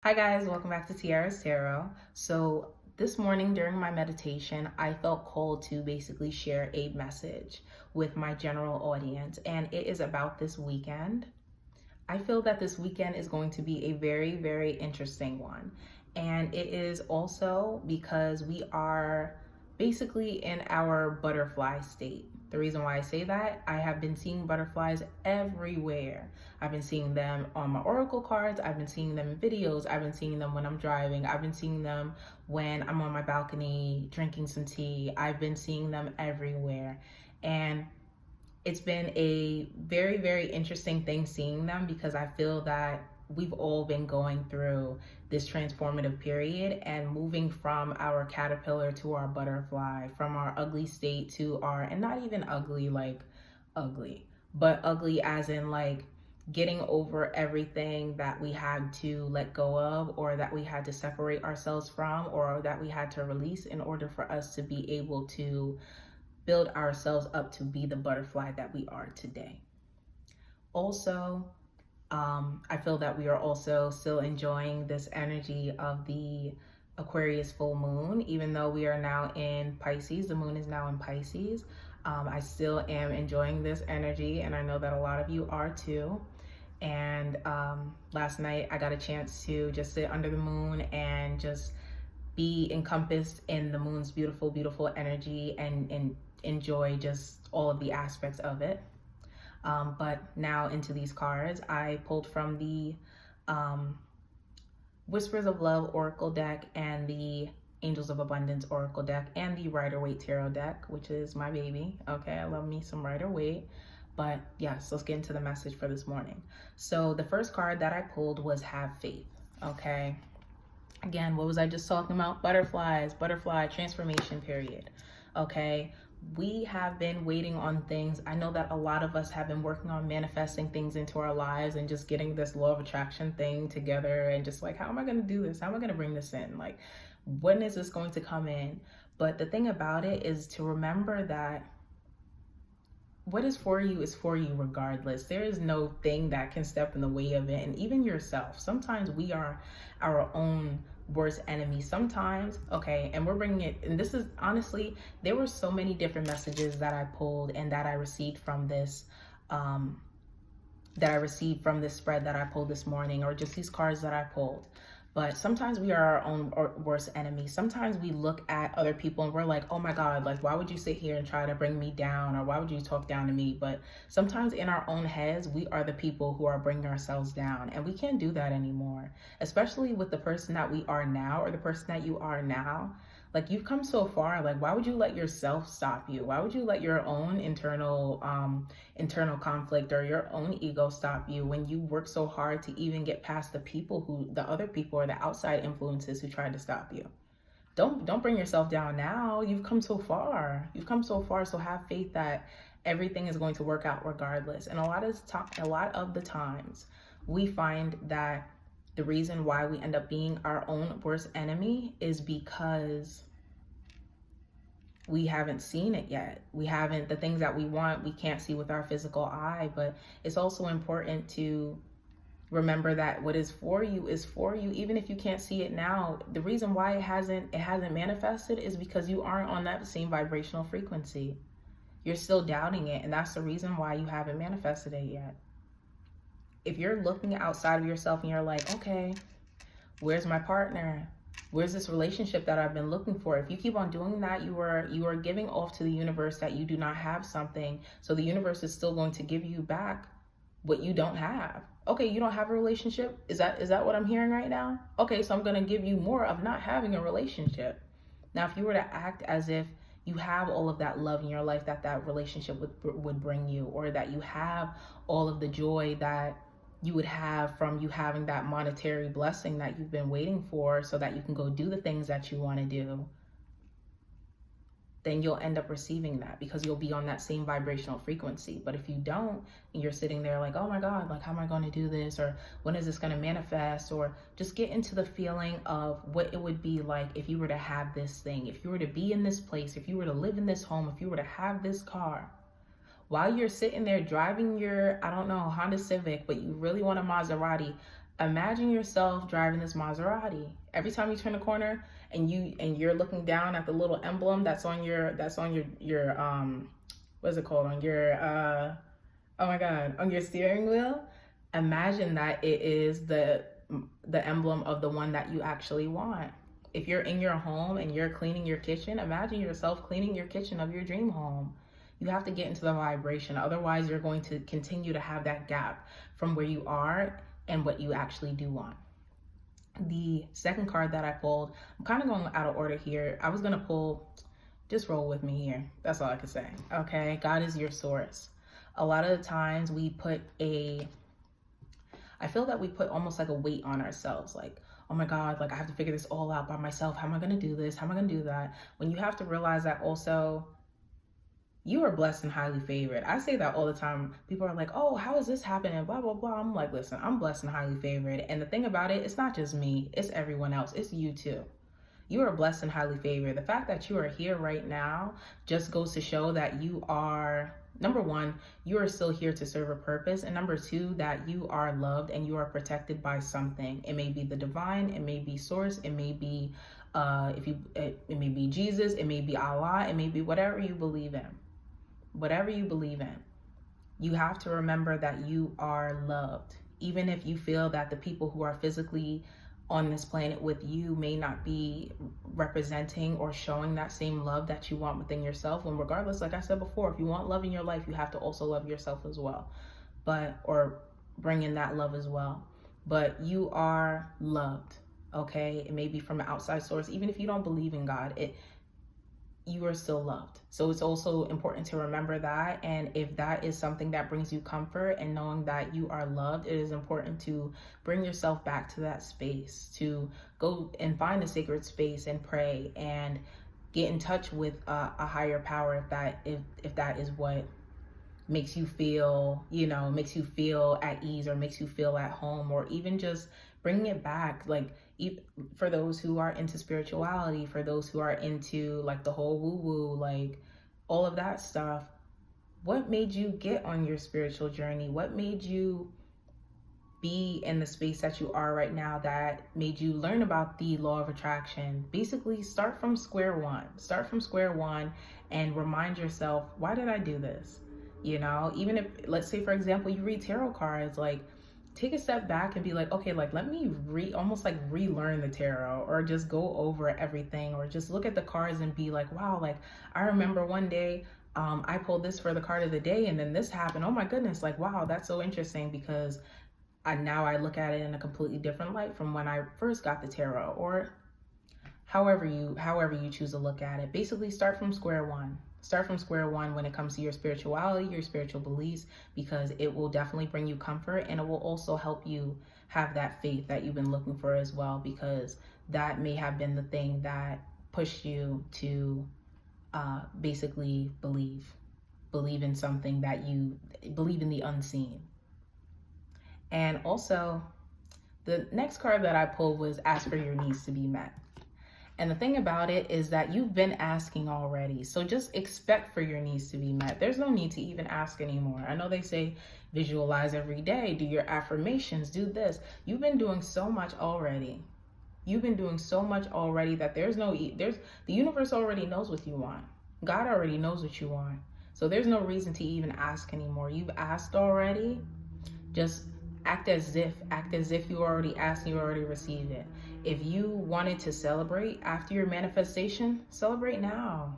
Hi guys, welcome back to Tiarah's Tarot. So this morning during my meditation, I felt called to basically share a message with my general audience, and it is about this weekend. I feel that this weekend is going to be a very, very interesting one. And it is also because we are basically in our butterfly state. The reason why I say that, I have been seeing butterflies everywhere. I've been seeing them on my oracle cards. I've been seeing them in videos. I've been seeing them when I'm driving. I've been seeing them when I'm on my balcony drinking some tea. I've been seeing them everywhere. And it's been a very, very interesting thing seeing them because I feel that we've all been going through this transformative period and moving from our caterpillar to our butterfly, from our ugly state to our, and not even ugly like ugly, but ugly as in like getting over everything that we had to let go of, or that we had to separate ourselves from, or that we had to release in order for us to be able to build ourselves up to be the butterfly that we are today. Also, I feel that we are also still enjoying this energy of the Aquarius full moon, even though we are now in Pisces. The moon is now in Pisces. I still am enjoying this energy, and I know that a lot of you are too. And last night I got a chance to just sit under the moon and just be encompassed in the moon's beautiful, beautiful energy and enjoy just all of the aspects of it. But now into these cards, I pulled from the Whispers of Love Oracle deck and the Angels of Abundance Oracle deck and the Rider-Waite Tarot deck, which is my baby. Okay, I love me some Rider-Waite. But yes, let's get into the message for this morning. So the first card that I pulled was Have Faith. Okay. Again, what was I just talking about? Butterflies, butterfly transformation period. Okay. We have been waiting on things. I know that a lot of us have been working on manifesting things into our lives and just getting this law of attraction thing together and just like, how am I going to do this? How am I going to bring this in? Like, when is this going to come in? But the thing about it is to remember that what is for you regardless. There is no thing that can step in the way of it. And even yourself, sometimes we are our own worst enemy sometimes. Okay, and we're bringing it, and this is honestly, there were so many different messages that I pulled and that I received from this spread that I pulled this morning, or just these cards that I pulled. But sometimes we are our own worst enemy. Sometimes we look at other people and we're like, oh my God, like, why would you sit here and try to bring me down? Or why would you talk down to me? But sometimes in our own heads, we are the people who are bringing ourselves down. And we can't do that anymore, especially with the person that we are now, or the person that you are now. Like, you've come so far. Like, why would you let yourself stop you? Why would you let your own internal conflict or your own ego stop you when you work so hard to even get past the other people or the outside influences who tried to stop you? Don't bring yourself down now. You've come so far. You've come so far. So have faith that everything is going to work out regardless. And a lot of the times we find that the reason why we end up being our own worst enemy is because we haven't seen it yet. The things that we want, we can't see with our physical eye. But it's also important to remember that what is for you, even if you can't see it now. The reason why it hasn't manifested is because you aren't on that same vibrational frequency. You're still doubting it, and that's the reason why you haven't manifested it yet. If you're looking outside of yourself and you're like, okay, where's my partner? Where's this relationship that I've been looking for? If you keep on doing that, you are giving off to the universe that you do not have something. So the universe is still going to give you back what you don't have. Okay, you don't have a relationship? Is that what I'm hearing right now? Okay, so I'm going to give you more of not having a relationship. Now, if you were to act as if you have all of that love in your life that relationship would bring you, or that you have all of the joy that you would have from you having that monetary blessing that you've been waiting for so that you can go do the things that you want to do, then you'll end up receiving that because you'll be on that same vibrational frequency. But if you don't, and you're sitting there like, oh my God, like, how am I going to do this? Or when is this going to manifest? Or just get into the feeling of what it would be like if you were to have this thing, if you were to be in this place, if you were to live in this home, if you were to have this car. While you're sitting there driving your, I don't know, Honda Civic, but you really want a Maserati, Imagine yourself driving this Maserati. Every time you turn a corner and you're looking down at the little emblem that's on your what's it called, on your oh my god, on your steering wheel. Imagine that it is the emblem of the one that you actually want. If you're in your home and you're cleaning your kitchen, imagine yourself cleaning your kitchen of your dream home. You have to get into the vibration. Otherwise, you're going to continue to have that gap from where you are and what you actually do want. The second card that I pulled, I'm kind of going out of order here. I was going to pull, just roll with me here. That's all I could say. Okay, God is your source. A lot of the times I feel that we put almost like a weight on ourselves. Like, oh my God, like I have to figure this all out by myself. How am I going to do this? How am I going to do that? When you have to realize that also, you are blessed and highly favored. I say that all the time. People are like, oh, how is this happening? Blah, blah, blah. I'm like, listen, I'm blessed and highly favored. And the thing about it, it's not just me. It's everyone else. It's you too. You are blessed and highly favored. The fact that you are here right now just goes to show that you are, number one, you are still here to serve a purpose. And number two, that you are loved and you are protected by something. It may be the divine, it may be source, it may be it may be Jesus, it may be Allah, it may be whatever you believe in. Whatever you believe in, you have to remember that you are loved. Even if you feel that the people who are physically on this planet with you may not be representing or showing that same love that you want within yourself. And regardless, like I said before, if you want love in your life, you have to also love yourself as well, or bring in that love as well. But you are loved, okay? It may be from an outside source. Even if you don't believe in God, you are still loved. So it's also important to remember that. And if that is something that brings you comfort and knowing that you are loved, it is important to bring yourself back to that space, to go and find a sacred space and pray and get in touch with a higher power if that is what makes you feel, makes you feel at ease or makes you feel at home, or even just bringing it back. Like, for those who are into spirituality, for those who are into like the whole woo-woo, like all of that stuff, what made you get on your spiritual journey? What made you be in the space that you are right now, that made you learn about the law of attraction? Basically, start from square one and remind yourself, why did I do this? Even if, let's say, for example, you read tarot cards, like, take a step back and be like, okay, like, let me almost like relearn the tarot, or just go over everything, or just look at the cards and be like, wow, like, I remember one day I pulled this for the card of the day and then this happened. Oh my goodness, like, wow, that's so interesting, because now I look at it in a completely different light from when I first got the tarot, or however you choose to look at it. Basically, start from square one. Start from square one when it comes to your spirituality, your spiritual beliefs, because it will definitely bring you comfort, and it will also help you have that faith that you've been looking for as well, because that may have been the thing that pushed you to basically believe in something, that you believe in the unseen. And also, the next card that I pulled was ask for your needs to be met. And the thing about it is that you've been asking already. So just expect for your needs to be met. There's no need to even ask anymore. I know they say visualize every day, do your affirmations, do this. You've been doing so much already. That the universe already knows what you want. God already knows what you want. So there's no reason to even ask anymore. You've asked already. Just act as if you already asked and you already received it. If you wanted to celebrate after your manifestation, celebrate now.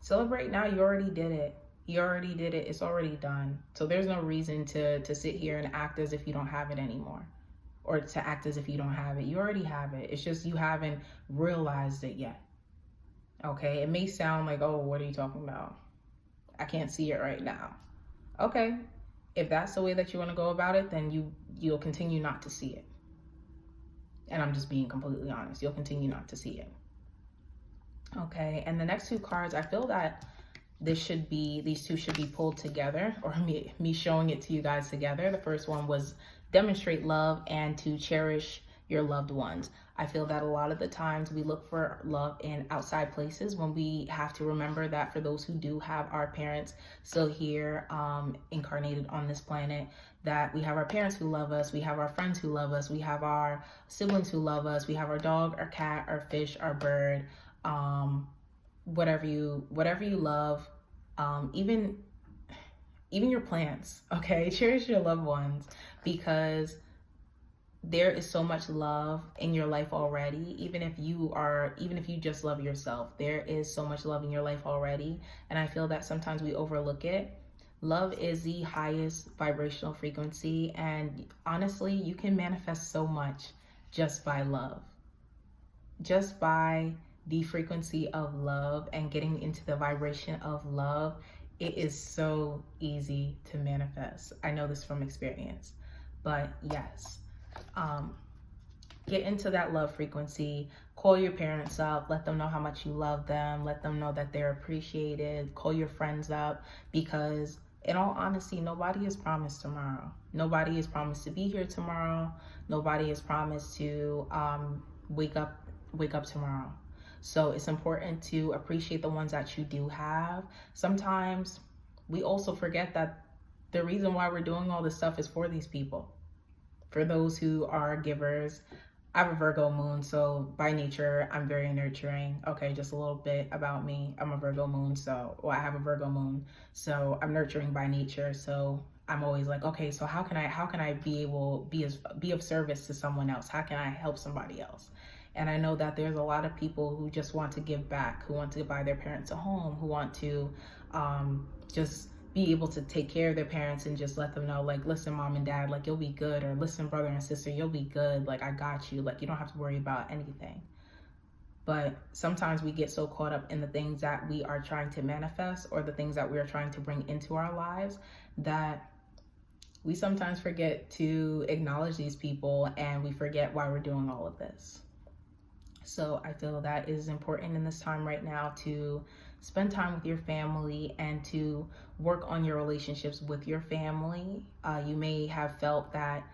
Celebrate now. You already did it. It's already done. So there's no reason to sit here and act as if you don't have it anymore, or to act as if you don't have it. You already have it. It's just you haven't realized it yet. Okay? It may sound like, oh, what are you talking about? I can't see it right now. Okay. If that's the way that you want to go about it, then you'll continue not to see it. And I'm just being completely honest. You'll continue not to see it. Okay, and the next two cards, I feel that these two should be pulled together, or me showing it to you guys together. The first one was demonstrate love and to cherish your loved ones. I feel that a lot of the times we look for love in outside places when we have to remember that for those who do have our parents still here, incarnated on this planet, that we have our parents who love us, we have our friends who love us, we have our siblings who love us, we have our dog, our cat, our fish, our bird, whatever you love, even your plants. Okay, cherish your loved ones, because there is so much love in your life already. Even if you just love yourself, there is so much love in your life already. And I feel that sometimes we overlook it. Love is the highest vibrational frequency, and honestly, you can manifest so much just by love. Just by the frequency of love and getting into the vibration of love, it is so easy to manifest. I know this from experience. But yes, get into that love frequency. Call your parents up, let them know how much you love them, let them know that they're appreciated. Call your friends up, because in all honesty, nobody is promised tomorrow. Nobody is promised to be here tomorrow. Nobody is promised to wake up tomorrow. So it's important to appreciate the ones that you do have. Sometimes we also forget that the reason why we're doing all this stuff is for these people. For those who are givers. I have a Virgo moon, so by nature, I'm very nurturing. Okay, just a little bit about me. I'm a Virgo moon, I have a Virgo moon, so I'm nurturing by nature. So I'm always like, okay, so how can I be of service to someone else? How can I help somebody else? And I know that there's a lot of people who just want to give back, who want to buy their parents a home, who want to just be able to take care of their parents and just let them know, like, listen, mom and dad, like, you'll be good. Or listen, brother and sister, you'll be good. Like, I got you. Like, you don't have to worry about anything. But sometimes we get so caught up in the things that we are trying to manifest, or the things that we are trying to bring into our lives, that we sometimes forget to acknowledge these people, and we forget why we're doing all of this. So I feel that it is important in this time right now to spend time with your family and to work on your relationships with your family. You may have felt that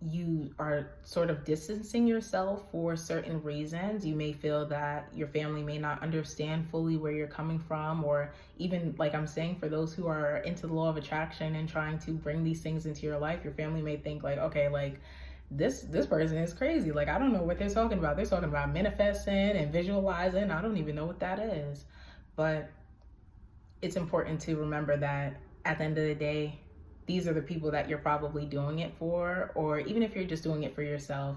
you are sort of distancing yourself for certain reasons. You may feel that your family may not understand fully where you're coming from, or even, like I'm saying, for those who are into the law of attraction and trying to bring these things into your life, your family may think like, okay, like, this person is crazy. Like, I don't know what they're talking about. They're talking about manifesting and visualizing. I don't even know what that is. But it's important to remember that at the end of the day, these are the people that you're probably doing it for, or even if you're just doing it for yourself.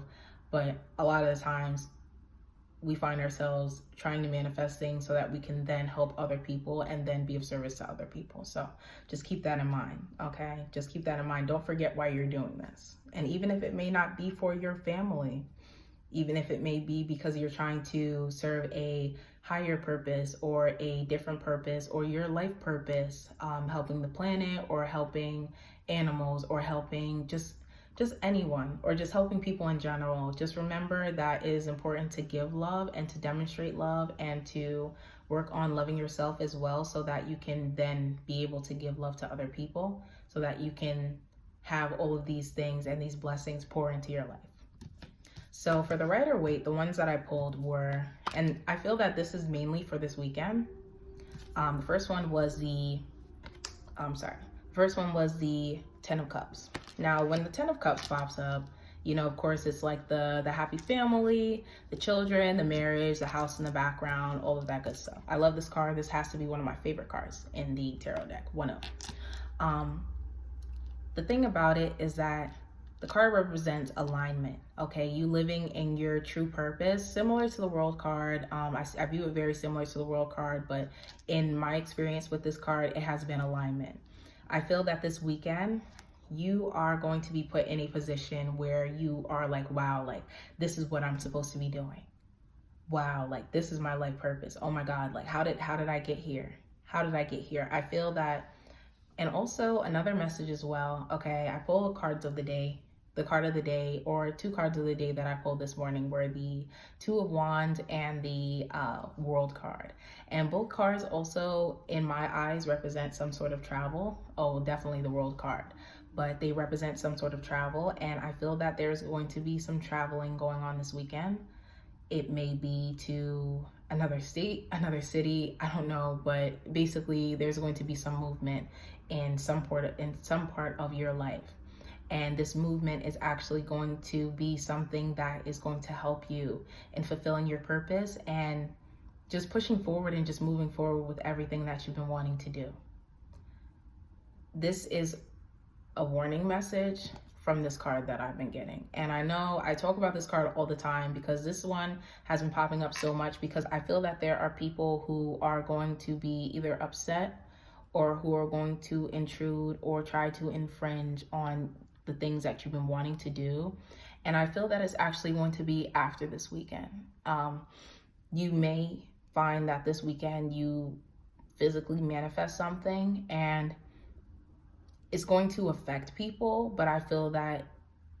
But a lot of the times we find ourselves trying to manifest things so that we can then help other people and then be of service to other people. So just keep that in mind, okay? Just keep that in mind. Don't forget why you're doing this. And even if it may not be for your family, even if it may be because you're trying to serve a higher purpose or a different purpose, or your life purpose, helping the planet, or helping animals, or helping just anyone, or just helping people in general. Just remember that it is important to give love and to demonstrate love and to work on loving yourself as well, so that you can then be able to give love to other people, so that you can have all of these things and these blessings pour into your life. So for the Rider-Waite, the ones that I pulled were, and I feel that this is mainly for this weekend. The first one was the Ten of Cups. Now, when the Ten of Cups pops up, you know, of course, it's like the happy family, the children, the marriage, the house in the background, all of that good stuff. I love this card. This has to be one of my favorite cards in the tarot deck, one of. The thing about it is that the card represents alignment, okay? You living in your true purpose, similar to the World card. I view it very similar to the World card, but in my experience with this card, it has been alignment. I feel that this weekend, you are going to be put in a position where you are like, wow, like, this is what I'm supposed to be doing. Wow, like, this is my life purpose. Oh my God, like, how did I get here? How did I get here? I feel that, and also another message as well, okay? I pull the cards of the day. The card of the day, or two cards of the day that I pulled this morning, were the Two of Wands and the World card. And both cards also, in my eyes, represent some sort of travel. Oh, definitely the World card. but they represent some sort of travel. And I feel that there's going to be some traveling going on this weekend. It may be to another state, another city, I don't know, but basically there's going to be some movement in some part of your life. And this movement is actually going to be something that is going to help you in fulfilling your purpose and just pushing forward and just moving forward with everything that you've been wanting to do. This is a warning message from this card that I've been getting. And I know I talk about this card all the time because this one has been popping up so much, because I feel that there are people who are going to be either upset or who are going to intrude or try to infringe on the things that you've been wanting to do. And I feel that it's actually going to be after this weekend. You may find that this weekend you physically manifest something and it's going to affect people, but I feel that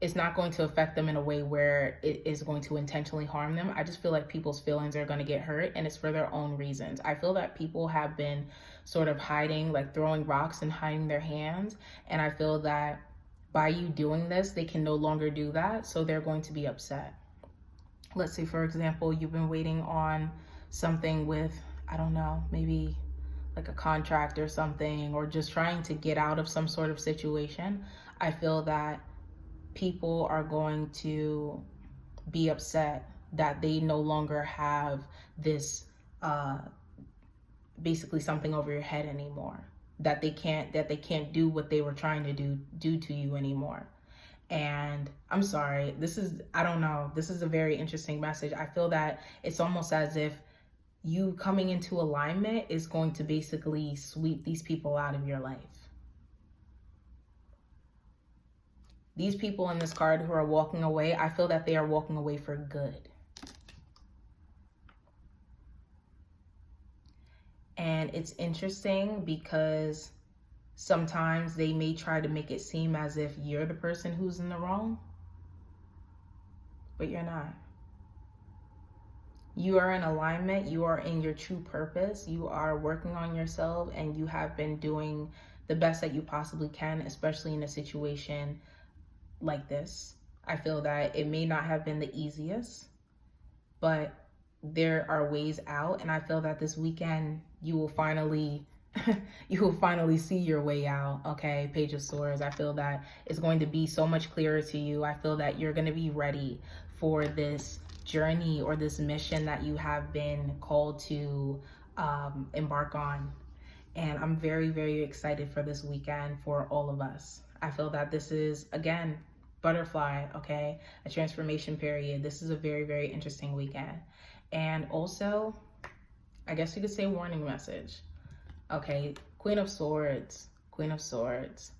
it's not going to affect them in a way where it is going to intentionally harm them. I just feel like people's feelings are going to get hurt, and it's for their own reasons. I feel that people have been sort of hiding, like throwing rocks and hiding their hands. And I feel that by you doing this, they can no longer do that. So they're going to be upset. Let's say, for example, you've been waiting on something with, I don't know, maybe like a contract or something, or just trying to get out of some sort of situation. I feel that people are going to be upset that they no longer have this basically something over your head anymore, that they can't do what they were trying to do to you anymore. And I'm sorry, I don't know, this is a very interesting message. I feel that it's almost as if you coming into alignment is going to basically sweep these people out of your life. These people in this card who are walking away, I feel that they are walking away for good. And it's interesting because sometimes they may try to make it seem as if you're the person who's in the wrong, but you're not. You are in alignment. You are in your true purpose. You are working on yourself, and you have been doing the best that you possibly can, especially in a situation like this. I feel that it may not have been the easiest, but there are ways out. And I feel that this weekend you will finally see your way out. Okay, Page of Swords. I feel that it's going to be so much clearer to you. I feel that you're going to be ready for this journey or this mission that you have been called to embark on. And I'm very, very excited for this weekend for all of us. I feel that this is, again, butterfly, okay? A transformation period. This is a very, very interesting weekend. And also, I guess you could say warning message. Okay, Queen of Swords. Queen of Swords.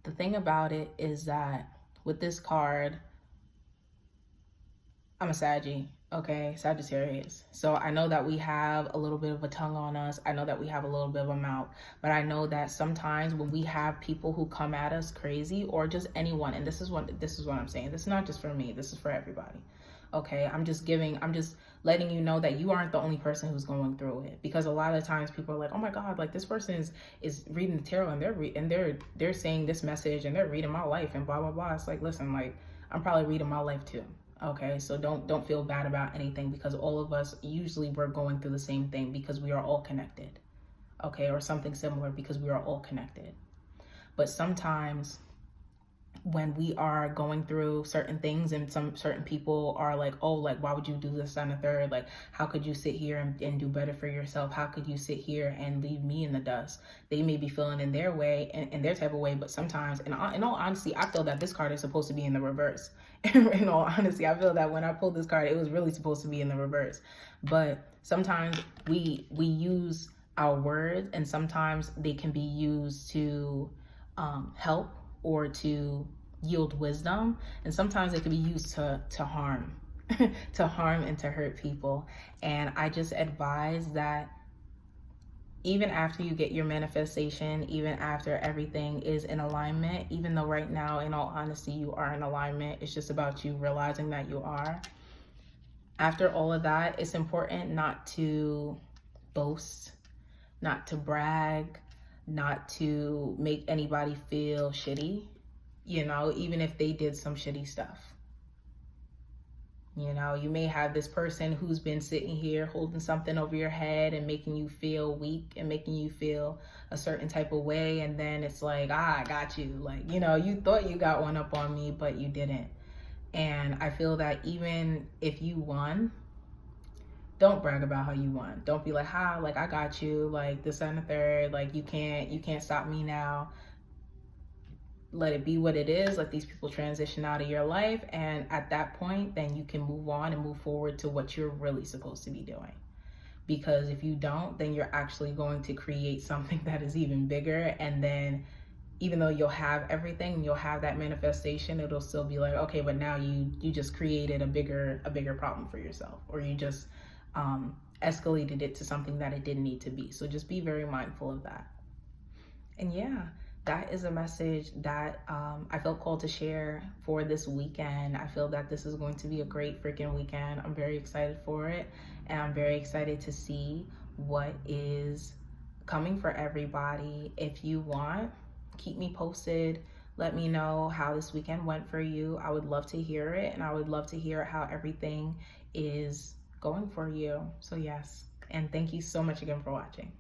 The thing about it is that with this card, I'm a Saggy, okay, Sagittarius. So I know that we have a little bit of a tongue on us. I know that we have a little bit of a mouth, but I know that sometimes when we have people who come at us crazy, or just anyone, and this is what I'm saying. This is not just for me. This is for everybody. Okay, I'm just letting you know that you aren't the only person who's going through it, because a lot of times people are like, oh my God, like this person is reading the tarot and they're saying this message and they're reading my life and blah blah blah. It's like, listen, like I'm probably reading my life too. Okay, so don't feel bad about anything, because all of us usually we're going through the same thing, because we are all connected. Okay, or something similar, because we are all connected. But sometimes when we are going through certain things and some certain people are like, oh, like, why would you do this on a third? Like, how could you sit here and do better for yourself? How could you sit here and leave me in the dust? They may be feeling in their way, in their type of way, but sometimes, in all honesty, I feel that this card is supposed to be in the reverse. In all honesty, I feel that when I pulled this card, it was really supposed to be in the reverse. But sometimes we use our words, and sometimes they can be used to help or to yield wisdom, and sometimes it can be used to harm to harm and to hurt people. And I just advise that even after you get your manifestation, even after everything is in alignment, even though right now, in all honesty, you are in alignment, it's just about you realizing that you are. After all of that, it's important not to boast, not to brag, not to make anybody feel shitty, you know, even if they did some shitty stuff. You know, you may have this person who's been sitting here holding something over your head and making you feel weak and making you feel a certain type of way. And then it's like, I got you. Like, you know, you thought you got one up on me, but you didn't. And I feel that even if you won, don't brag about how you won. Don't be like, like I got you, like this and the third, like you can't stop me now. Let it be what it is. Let these people transition out of your life, and at that point then you can move on and move forward to what you're really supposed to be doing. Because if you don't, then you're actually going to create something that is even bigger, and then even though you'll have everything, you'll have that manifestation, it'll still be like, okay, but now you just created a bigger problem for yourself, or you just escalated it to something that it didn't need to be. So just be very mindful of that. And yeah, that is a message that I felt called to share for this weekend. I feel that this is going to be a great freaking weekend. I'm very excited for it, and I'm very excited to see what is coming for everybody. If you want, keep me posted. Let me know how this weekend went for you. I would love to hear it, and I would love to hear how everything is going for you. So yes, and thank you so much again for watching.